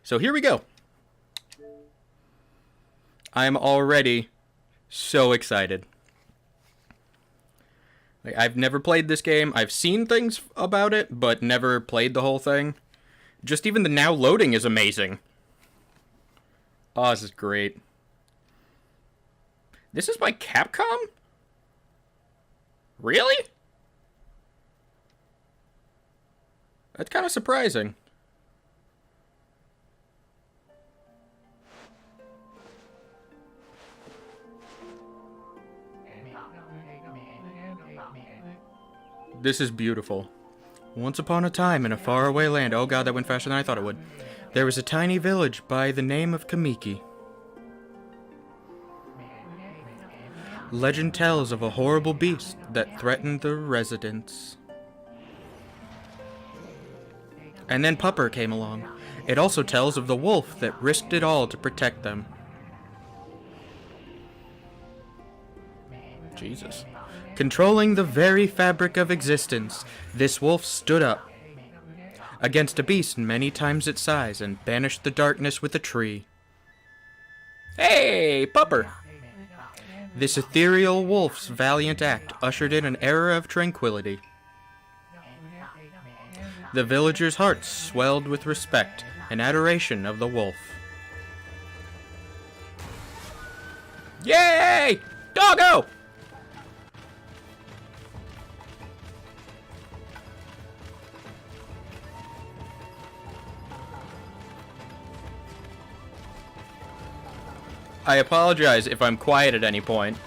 So here we go. I'm already so excited. Like, I've never played this game. I've seen things about it, but never played the whole thing. Just even the now loading is amazing. Oh, this is great. This is by Capcom? Really? That's kind of surprising. This is beautiful. Once upon a time in a faraway land, oh god, that went faster than I thought it would, there was a tiny village by the name of Kamiki. Legend tells of a horrible beast that threatened the residents. And then Pupper came along. It also tells of the wolf that risked it all to protect them. Jesus. Controlling the very fabric of existence, this wolf stood up against a beast many times its size and banished the darkness with a tree. Hey, Pupper! This ethereal wolf's valiant act ushered in an era of tranquility. The villagers' hearts swelled with respect and adoration of the wolf. Yay! Doggo! I apologize if I'm quiet at any point.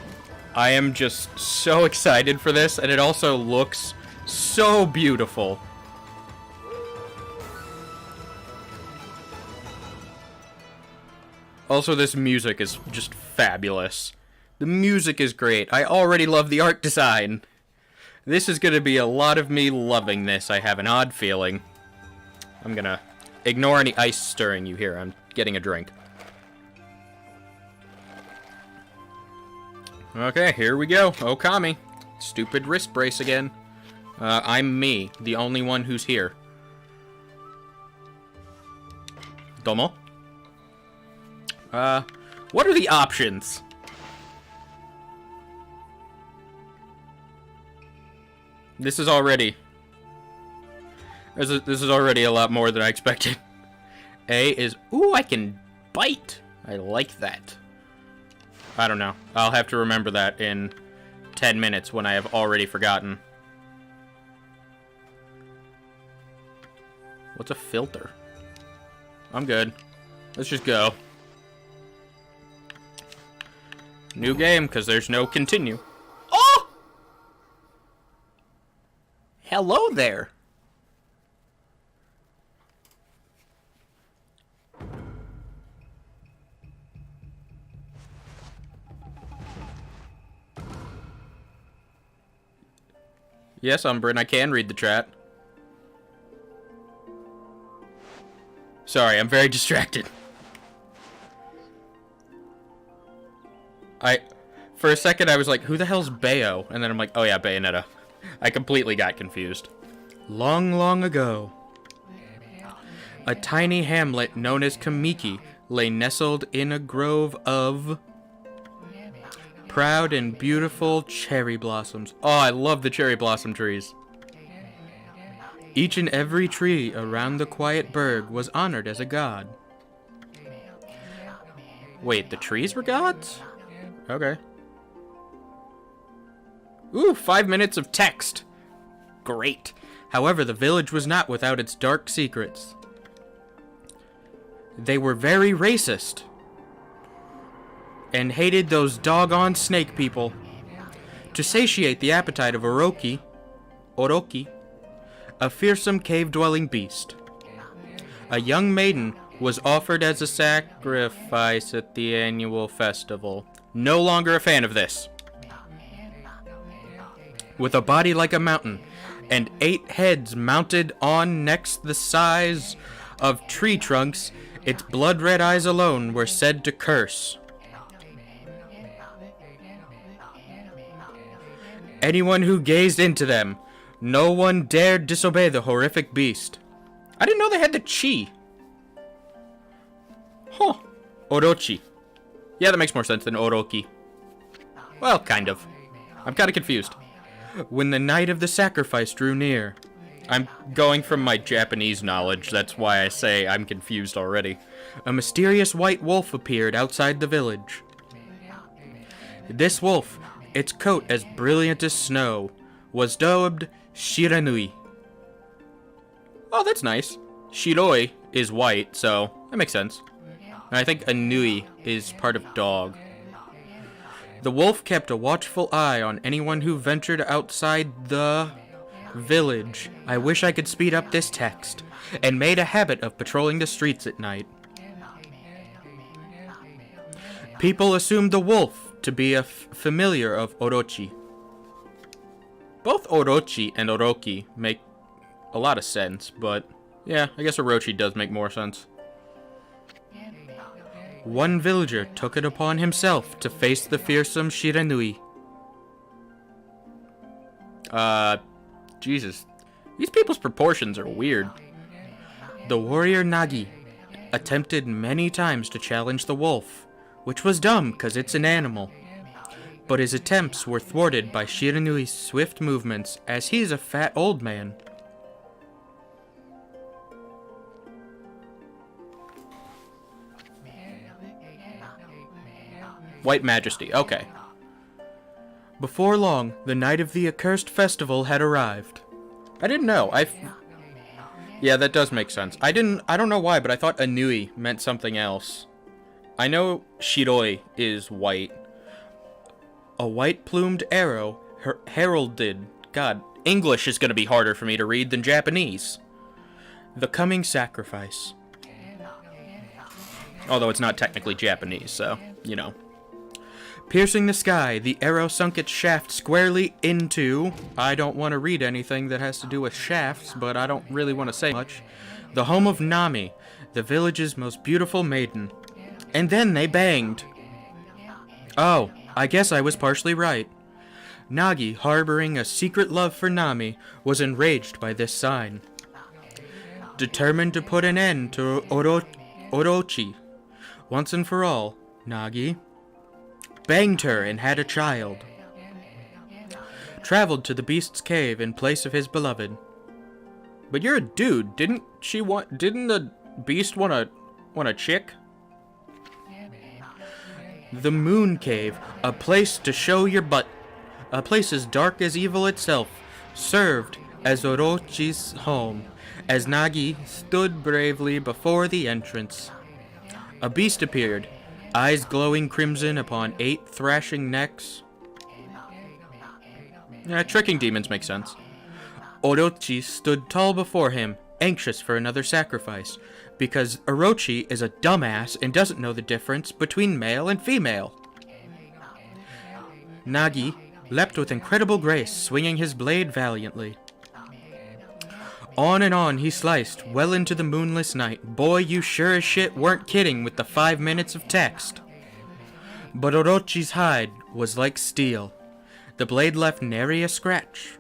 I am just so excited for this, and it also looks so beautiful. Also, this music is just fabulous. The music is great. I already love the art design. This is going to be a lot of me loving this. I have an odd feeling. I'm going to ignore any ice stirring you hear. I'm getting a drink. Okay, here we go. Okami. Stupid wrist brace again. I'm me, the only one who's here. Domo? What are the options? This is already... This is already a lot more than I expected. A is... Ooh, I can bite! I like that. I don't know. I'll have to remember that in 10 minutes when I have already forgotten. What's a filter? I'm good. Let's just go. New game, because there's no continue. Oh! Hello there. Yes, Umbrin, I can read the chat. Sorry, I'm very distracted. For a second, I was like, who the hell's Bayo? And then I'm like, oh yeah, Bayonetta. I completely got confused. Long, long ago, a tiny hamlet known as Kamiki lay nestled in a grove of proud and beautiful cherry blossoms. Oh, I love the cherry blossom trees. Each and every tree around the quiet burg was honored as a god. Wait, the trees were gods? Okay. Ooh, 5 minutes of text. Great. However, the village was not without its dark secrets. They were very racist and hated those doggone snake people. To satiate the appetite of Oroki, a fearsome cave-dwelling beast, a young maiden was offered as a sacrifice at the annual festival. No longer a fan of this. With a body like a mountain and 8 heads mounted on necks the size of tree trunks, its blood-red eyes alone were said to curse. Anyone who gazed into them, no one dared disobey the horrific beast. I didn't know they had the chi. Orochi. Yeah, that makes more sense than Oroki. Well, kind of. I'm kind of confused. When the night of the sacrifice drew near. I'm going from my Japanese knowledge, that's why I say I'm confused already. A mysterious white wolf appeared outside the village. This wolf, its coat as brilliant as snow, was dubbed Shiranui. Oh, that's nice. Shiroi is white, so that makes sense. And I think Anui is part of dog. The wolf kept a watchful eye on anyone who ventured outside the village. I wish I could speed up this text, and made a habit of patrolling the streets at night. People assumed the wolf to be a familiar of Orochi. Both Orochi and Oroki make a lot of sense, but yeah, I guess Orochi does make more sense. One villager took it upon himself to face the fearsome Shiranui. Jesus. These people's proportions are weird. The warrior Nagi attempted many times to challenge the wolf, which was dumb because it's an animal. But his attempts were thwarted by Shiranui's swift movements, as he's a fat old man. White Majesty, okay. Before long, the night of the accursed festival had arrived. I didn't know. Yeah, that does make sense. I don't know why, but I thought Anui meant something else. I know Shiroi is white. A white-plumed arrow heralded... God, English is going to be harder for me to read than Japanese. The coming sacrifice. Although it's not technically Japanese, so, you know. Piercing the sky, the arrow sunk its shaft squarely into... I don't want to read anything that has to do with shafts, but I don't really want to say much. The home of Nami, the village's most beautiful maiden. And then they banged. Oh, I guess I was partially right. Nagi, harboring a secret love for Nami, was enraged by this sign. Determined to put an end to Orochi, once and for all, Nagi banged her and had a child. Traveled to the beast's cave in place of his beloved. But you're a dude. Didn't the beast want a chick? The moon cave, a place to show your butt, a place as dark as evil itself, served as Orochi's home, as Nagi stood bravely before the entrance. A beast appeared, eyes glowing crimson upon 8 thrashing necks. Tricking demons makes sense. Orochi stood tall before him, anxious for another sacrifice, because Orochi is a dumbass and doesn't know the difference between male and female. Nagi leapt with incredible grace, swinging his blade valiantly. On and on he sliced, well into the moonless night. Boy, you sure as shit weren't kidding with the 5 minutes of text. But Orochi's hide was like steel. The blade left nary a scratch.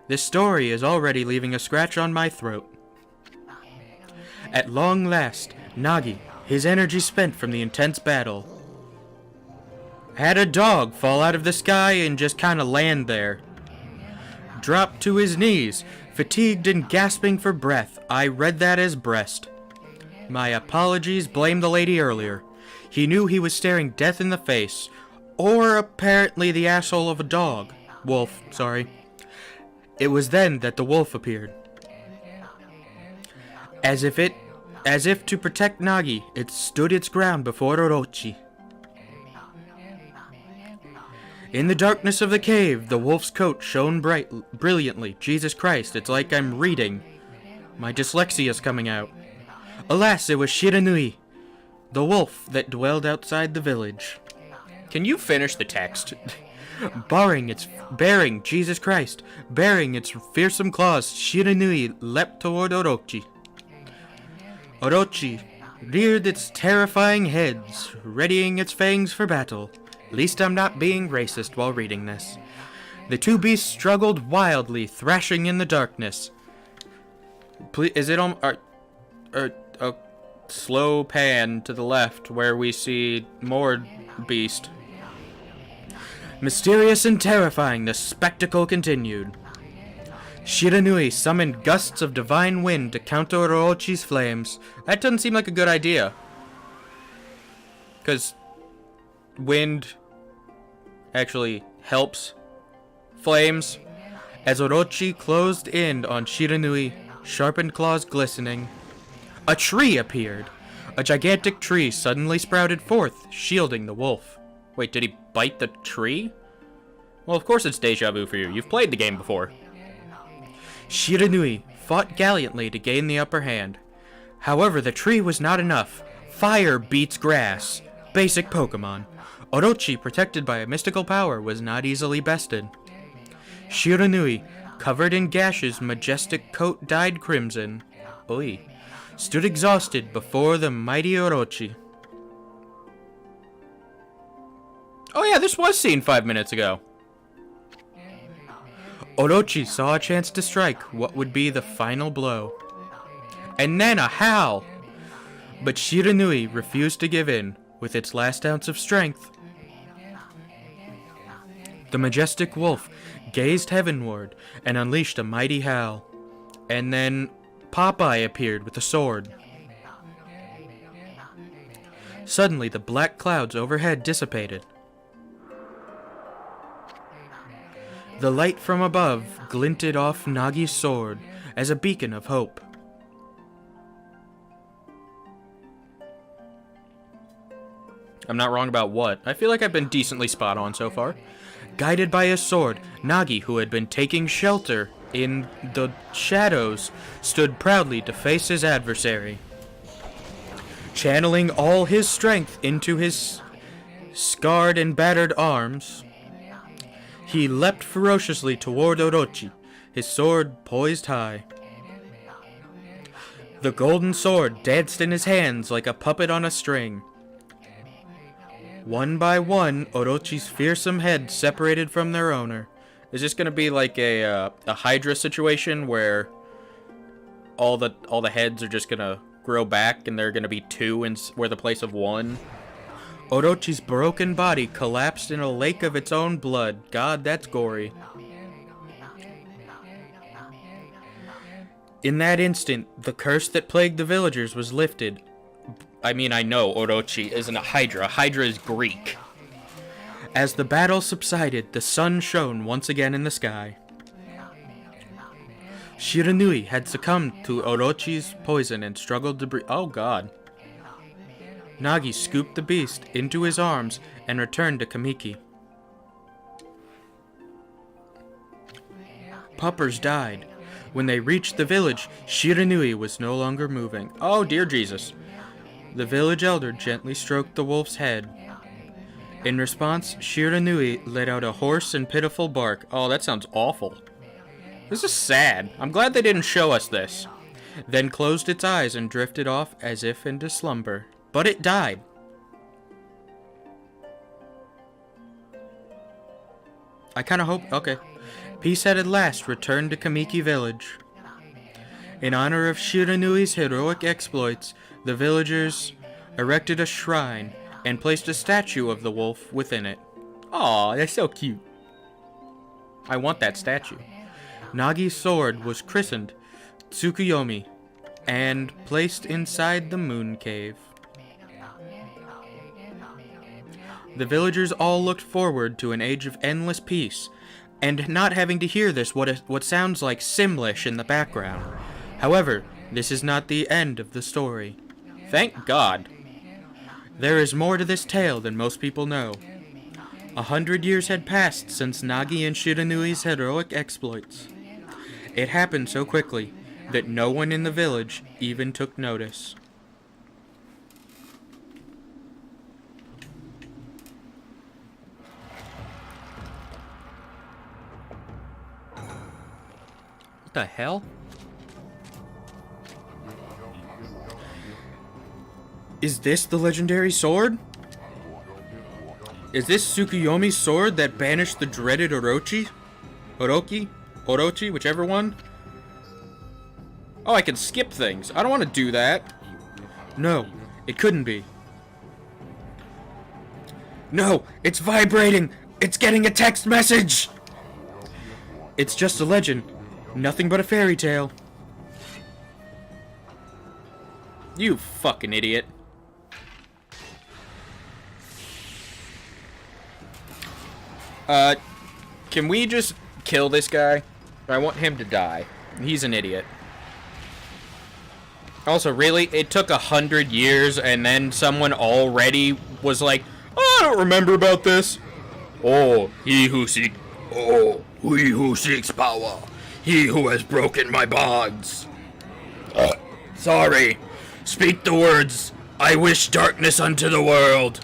This story is already leaving a scratch on my throat. At long last, Nagi, his energy spent from the intense battle, had a dog fall out of the sky and just kinda land there. Dropped to his knees, fatigued and gasping for breath. I read that as breast. My apologies, blame the lady earlier. He knew he was staring death in the face. Or apparently the asshole of a dog. Wolf, sorry. It was then that the wolf appeared. As if to protect Nagi, it stood its ground before Orochi. In the darkness of the cave, the wolf's coat shone brilliantly. Jesus Christ, it's like I'm reading. My dyslexia's coming out. Alas, it was Shiranui, the wolf that dwelled outside the village. Can you finish the text? Bearing Jesus Christ, bearing its fearsome claws, Shiranui leapt toward Orochi. Orochi reared its terrifying heads, readying its fangs for battle. Least I'm not being racist while reading this. The two beasts struggled wildly, thrashing in the darkness. Please, is it on? slow pan to the left where we see more beast. Mysterious and terrifying, the spectacle continued. Shiranui summoned gusts of divine wind to counter Orochi's flames. That doesn't seem like a good idea. Because wind actually helps flames. As Orochi closed in on Shiranui, sharpened claws glistening, a tree appeared. A gigantic tree suddenly sprouted forth, shielding the wolf. Wait, did he bite the tree? Well, of course it's deja vu for you. You've played the game before. Shiranui fought gallantly to gain the upper hand. However, the tree was not enough. Fire beats grass. Basic Pokemon. Orochi, protected by a mystical power, was not easily bested. Shiranui, covered in gashes, majestic coat dyed crimson, stood exhausted before the mighty Orochi. Oh yeah, this was seen 5 minutes ago. Orochi saw a chance to strike what would be the final blow. And then a howl! But Shiranui refused to give in with its last ounce of strength. The majestic wolf gazed heavenward and unleashed a mighty howl. And then Popeye appeared with a sword. Suddenly the black clouds overhead dissipated. The light from above glinted off Nagi's sword as a beacon of hope. I'm not wrong about what. I feel like I've been decently spot on so far. Guided by his sword, Nagi, who had been taking shelter in the shadows, stood proudly to face his adversary. Channeling all his strength into his scarred and battered arms, he leapt ferociously toward Orochi, his sword poised high. The golden sword danced in his hands like a puppet on a string. One by one, Orochi's fearsome heads separated from their owner. Is this gonna be like a Hydra situation where all the heads are just gonna grow back and they're gonna be two in where the place of one? Orochi's broken body collapsed in a lake of its own blood. God, that's gory. In that instant, the curse that plagued the villagers was lifted. I mean, I know Orochi isn't a Hydra. A Hydra is Greek. As the battle subsided, the sun shone once again in the sky. Shiranui had succumbed to Orochi's poison and struggled to breathe. Oh god. Nagi scooped the beast into his arms and returned to Kamiki. Puppers died. When they reached the village, Shiranui was no longer moving. Oh dear Jesus. The village elder gently stroked the wolf's head. In response, Shiranui let out a hoarse and pitiful bark. Oh, that sounds awful. This is sad. I'm glad they didn't show us this. Then closed its eyes and drifted off as if into slumber. But it died. I kind of hope... Okay. Peace had at last returned to Kamiki village. In honor of Shiranui's heroic exploits, the villagers erected a shrine and placed a statue of the wolf within it. Aw, that's so cute. I want that statue. Nagi's sword was christened Tsukuyomi and placed inside the moon cave. The villagers all looked forward to an age of endless peace, and not having to hear this what sounds like Simlish in the background. However, this is not the end of the story. Thank God. There is more to this tale than most people know. 100 years had passed since Nagi and Shiranui's heroic exploits. It happened so quickly that no one in the village even took notice. What the hell? Is this the legendary sword? Is this Tsukuyomi's sword that banished the dreaded Orochi? Orochi, whichever one? Oh, I can skip things. I don't want to do that. No, it couldn't be. No, it's vibrating! It's getting a text message! It's just a legend. Nothing but a fairy tale. You fucking idiot. Can we just kill this guy? I want him to die. He's an idiot. Also, really? It took 100 years and then someone already was like, oh, I don't remember about this. He who seeks power. He who has broken my bonds. Sorry. Speak the words. I wish darkness unto the world.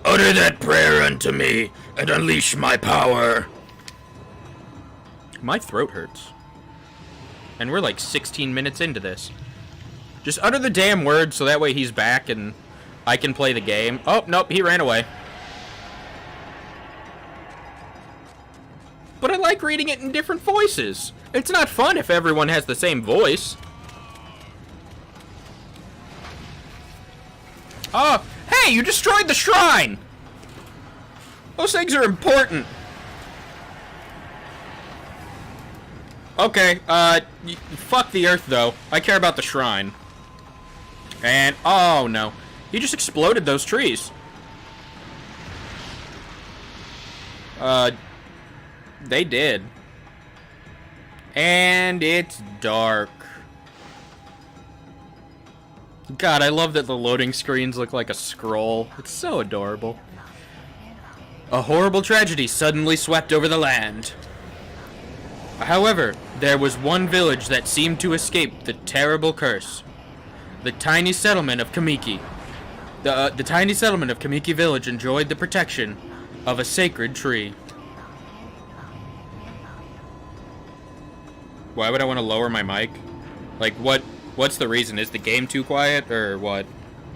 Utter that prayer unto me and unleash my power. My throat hurts. And we're like 16 minutes into this. Just utter the damn word so that way he's back and I can play the game. Oh, nope, he ran away. But I like reading it in different voices. It's not fun if everyone has the same voice. Oh, hey, you destroyed the shrine! Those things are important. Okay, fuck the earth, though. I care about the shrine. And, oh, no. He just exploded those trees. They did. And it's dark. God, I love that the loading screens look like a scroll. It's so adorable. A horrible tragedy suddenly swept over the land. However, there was one village that seemed to escape the terrible curse. The tiny settlement of Kamiki. The tiny settlement of Kamiki Village enjoyed the protection of a sacred tree. Why would I want to lower my mic? Like, what's the reason? Is the game too quiet, or what?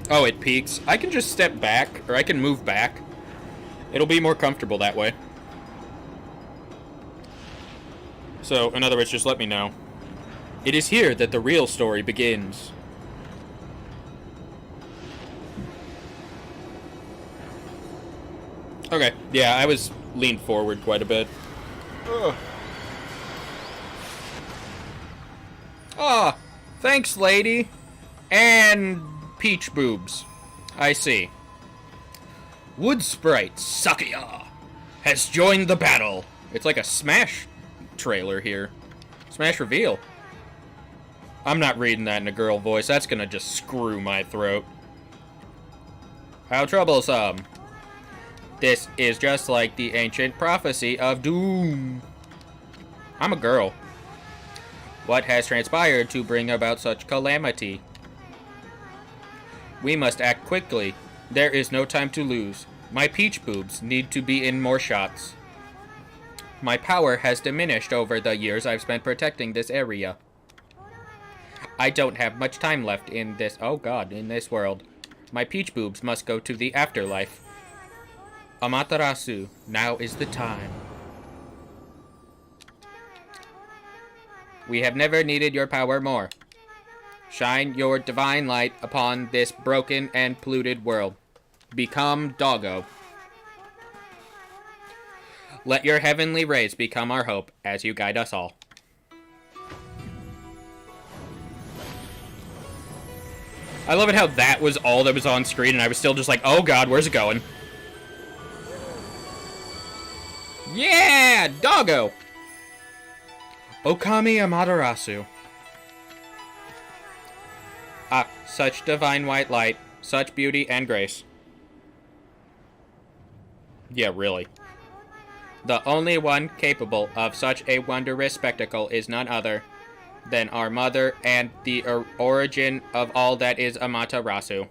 Oh, it peaks. I can just step back, or I can move back. It'll be more comfortable that way. So, in other words, just let me know. It is here that the real story begins. Okay, yeah, I was leaned forward quite a bit. Ugh. Ah, thanks, lady. And peach boobs. I see. Wood Sprite Sakuya has joined the battle. It's like a Smash trailer here. Smash reveal. I'm not reading that in a girl voice. That's gonna just screw my throat. How troublesome. This is just like the ancient prophecy of doom. I'm a girl. What has transpired to bring about such calamity? We must act quickly. There is no time to lose. My peach boobs need to be in more shots. My power has diminished over the years I've spent protecting this area. I don't have much time left in this, oh god, in this world. My peach boobs must go to the afterlife. Amaterasu, now is the time. We have never needed your power more. Shine your divine light upon this broken and polluted world. Become Doggo. Let your heavenly rays become our hope as you guide us all. I love it how that was all that was on screen and I was still just like, oh god, where's it going? Yeah! Doggo! Okami Amaterasu. Ah, such divine white light, such beauty and grace. Yeah, really. The only one capable of such a wondrous spectacle is none other than our mother and the origin of all that is Amaterasu.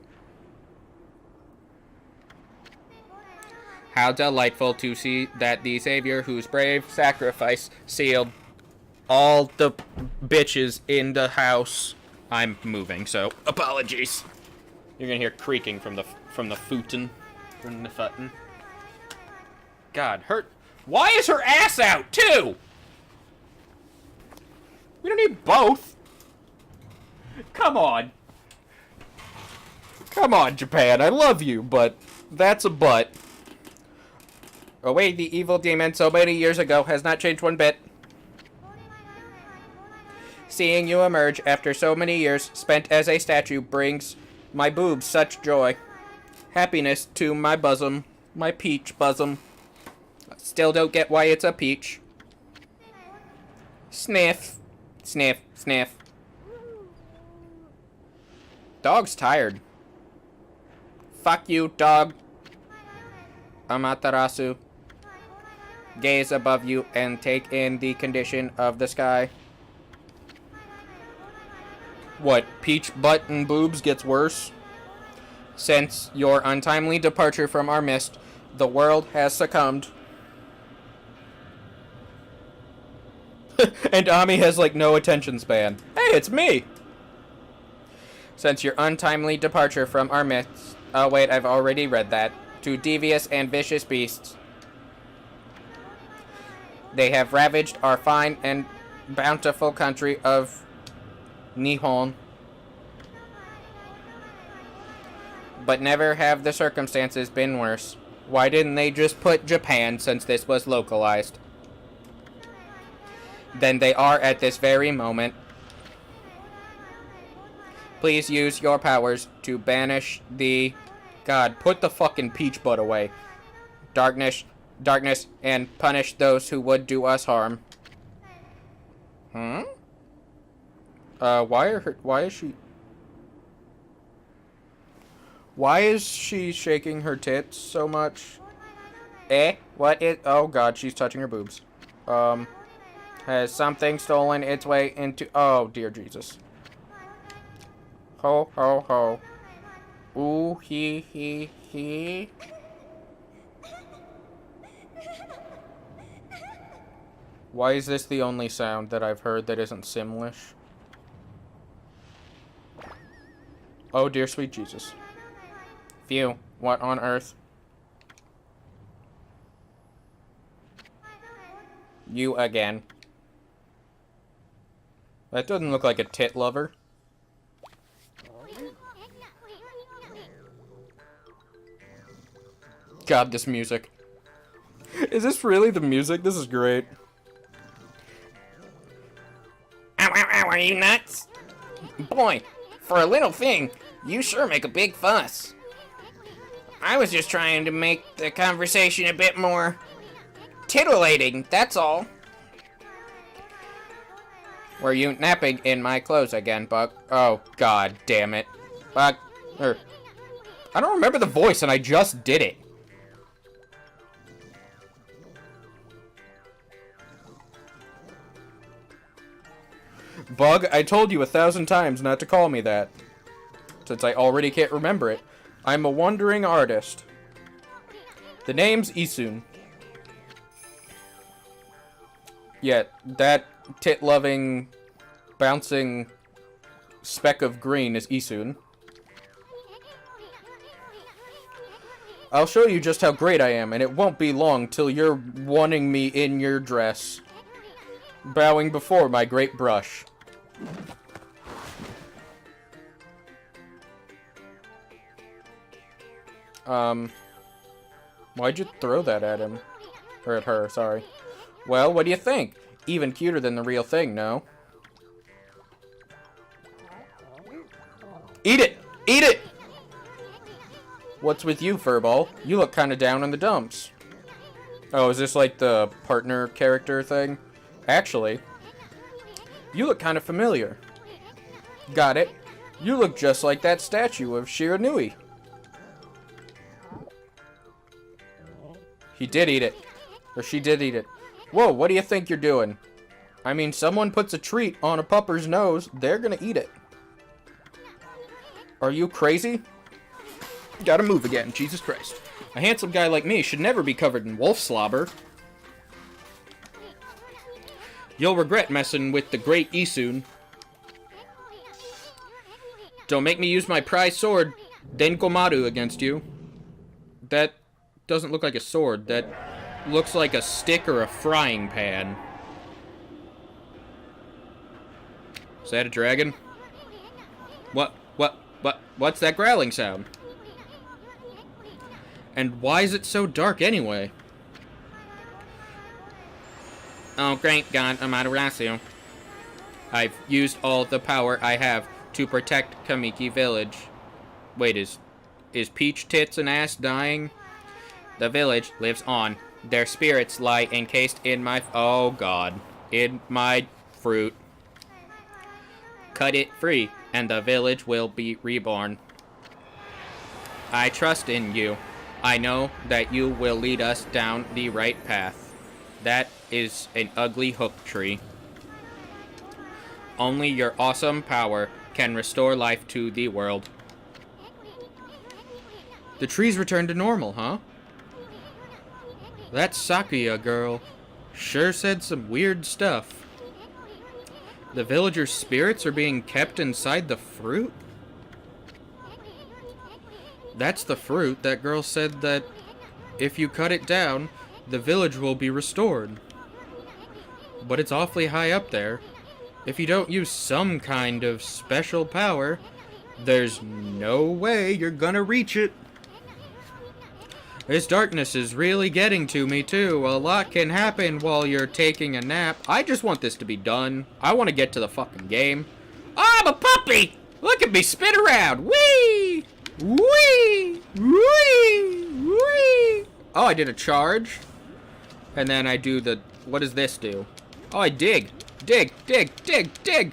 How delightful to see that the savior whose brave sacrifice sealed all the bitches in the house. I'm moving, so apologies. You're gonna hear creaking from the futon, from the futon. God, why is her ass out too? We don't need both. Come on. Come on, Japan. I love you, but that's a but. Away the evil demon so many years ago has not changed one bit. Seeing you emerge after so many years spent as a statue brings my boobs such joy. Happiness to my bosom, my peach bosom. Still don't get why it's a peach. Sniff, sniff, sniff. Dog's tired. Fuck you, dog. Amaterasu. Gaze above you and take in the condition of the sky. What, peach butt and boobs gets worse? Since your untimely departure from our midst, the world has succumbed. And Ami has, like, no attention span. Hey, it's me! Since your untimely departure from our midst... Oh, wait, I've already read that. To devious and vicious beasts. They have ravaged our fine and bountiful country of Nihon. But never have the circumstances been worse. Why didn't they just put Japan since this was localized? Than they are at this very moment. Please use your powers to banish the... God, put the fucking peach butt away. Darkness, and punish those who would do us harm. Why is she shaking her tits so much? What is... Oh god, she's touching her boobs. Has something stolen its way into... Oh, dear Jesus. Ho, ho, ho. Ooh, he. Why is this the only sound that I've heard that isn't Simlish? Oh, dear sweet Jesus. Phew, what on earth? You again. That doesn't look like a tit lover. God, this music. Is this really the music? This is great. Ow, ow, ow, are you nuts? Boy, for a little thing, you sure make a big fuss. I was just trying to make the conversation a bit more titillating, that's all. Were you napping in my clothes again, Buck? Oh, god damn it. Buck, I don't remember the voice and I just did it. Bug, I told you 1,000 times not to call me that. Since I already can't remember it. I'm a wandering artist. The name's Isun. Yeah, that tit-loving, bouncing speck of green is Isun. I'll show you just how great I am, and it won't be long till you're wanting me in your dress. Bowing before my great brush. Why'd you throw that at him? Or at her, sorry. Well, what do you think? Even cuter than the real thing, no? Eat it! Eat it! What's with you, Furball? You look kinda down in the dumps. Oh, is this like the partner character thing? Actually, you look kinda familiar. Got it. You look just like that statue of Shiranui. He did eat it. Or she did eat it. Whoa, what do you think you're doing? I mean, someone puts a treat on a pupper's nose, they're gonna eat it. Are you crazy? Gotta move again, Jesus Christ. A handsome guy like me should never be covered in wolf slobber. You'll regret messing with the great Isun. Don't make me use my prize sword, Denkomaru, against you. That doesn't look like a sword. That looks like a stick or a frying pan. Is that a dragon? What's that growling sound? And why is it so dark anyway? Oh, great God, Amaterasu. I've used all the power I have to protect Kamiki Village. Wait, is Peach Tits and Ass dying? The village lives on. Their spirits lie encased in my... Oh, God. In my fruit. Cut it free, and the village will be reborn. I trust in you. I know that you will lead us down the right path. That is an ugly hook tree. Only your awesome power can restore life to the world. The trees returned to normal, huh? That Sakuya girl sure said some weird stuff. The villagers' spirits are being kept inside the fruit? That's the fruit that girl said that if you cut it down, the village will be restored. But it's awfully high up there. If you don't use some kind of special power, there's no way you're gonna reach it. This darkness is really getting to me, too. A lot can happen while you're taking a nap. I just want this to be done. I want to get to the fucking game. Oh, I'm a puppy! Look at me spin around! Whee! Whee! Whee! Whee! Oh, I did a charge. And then I do the... What does this do? Oh, I dig. Dig, dig, dig, dig!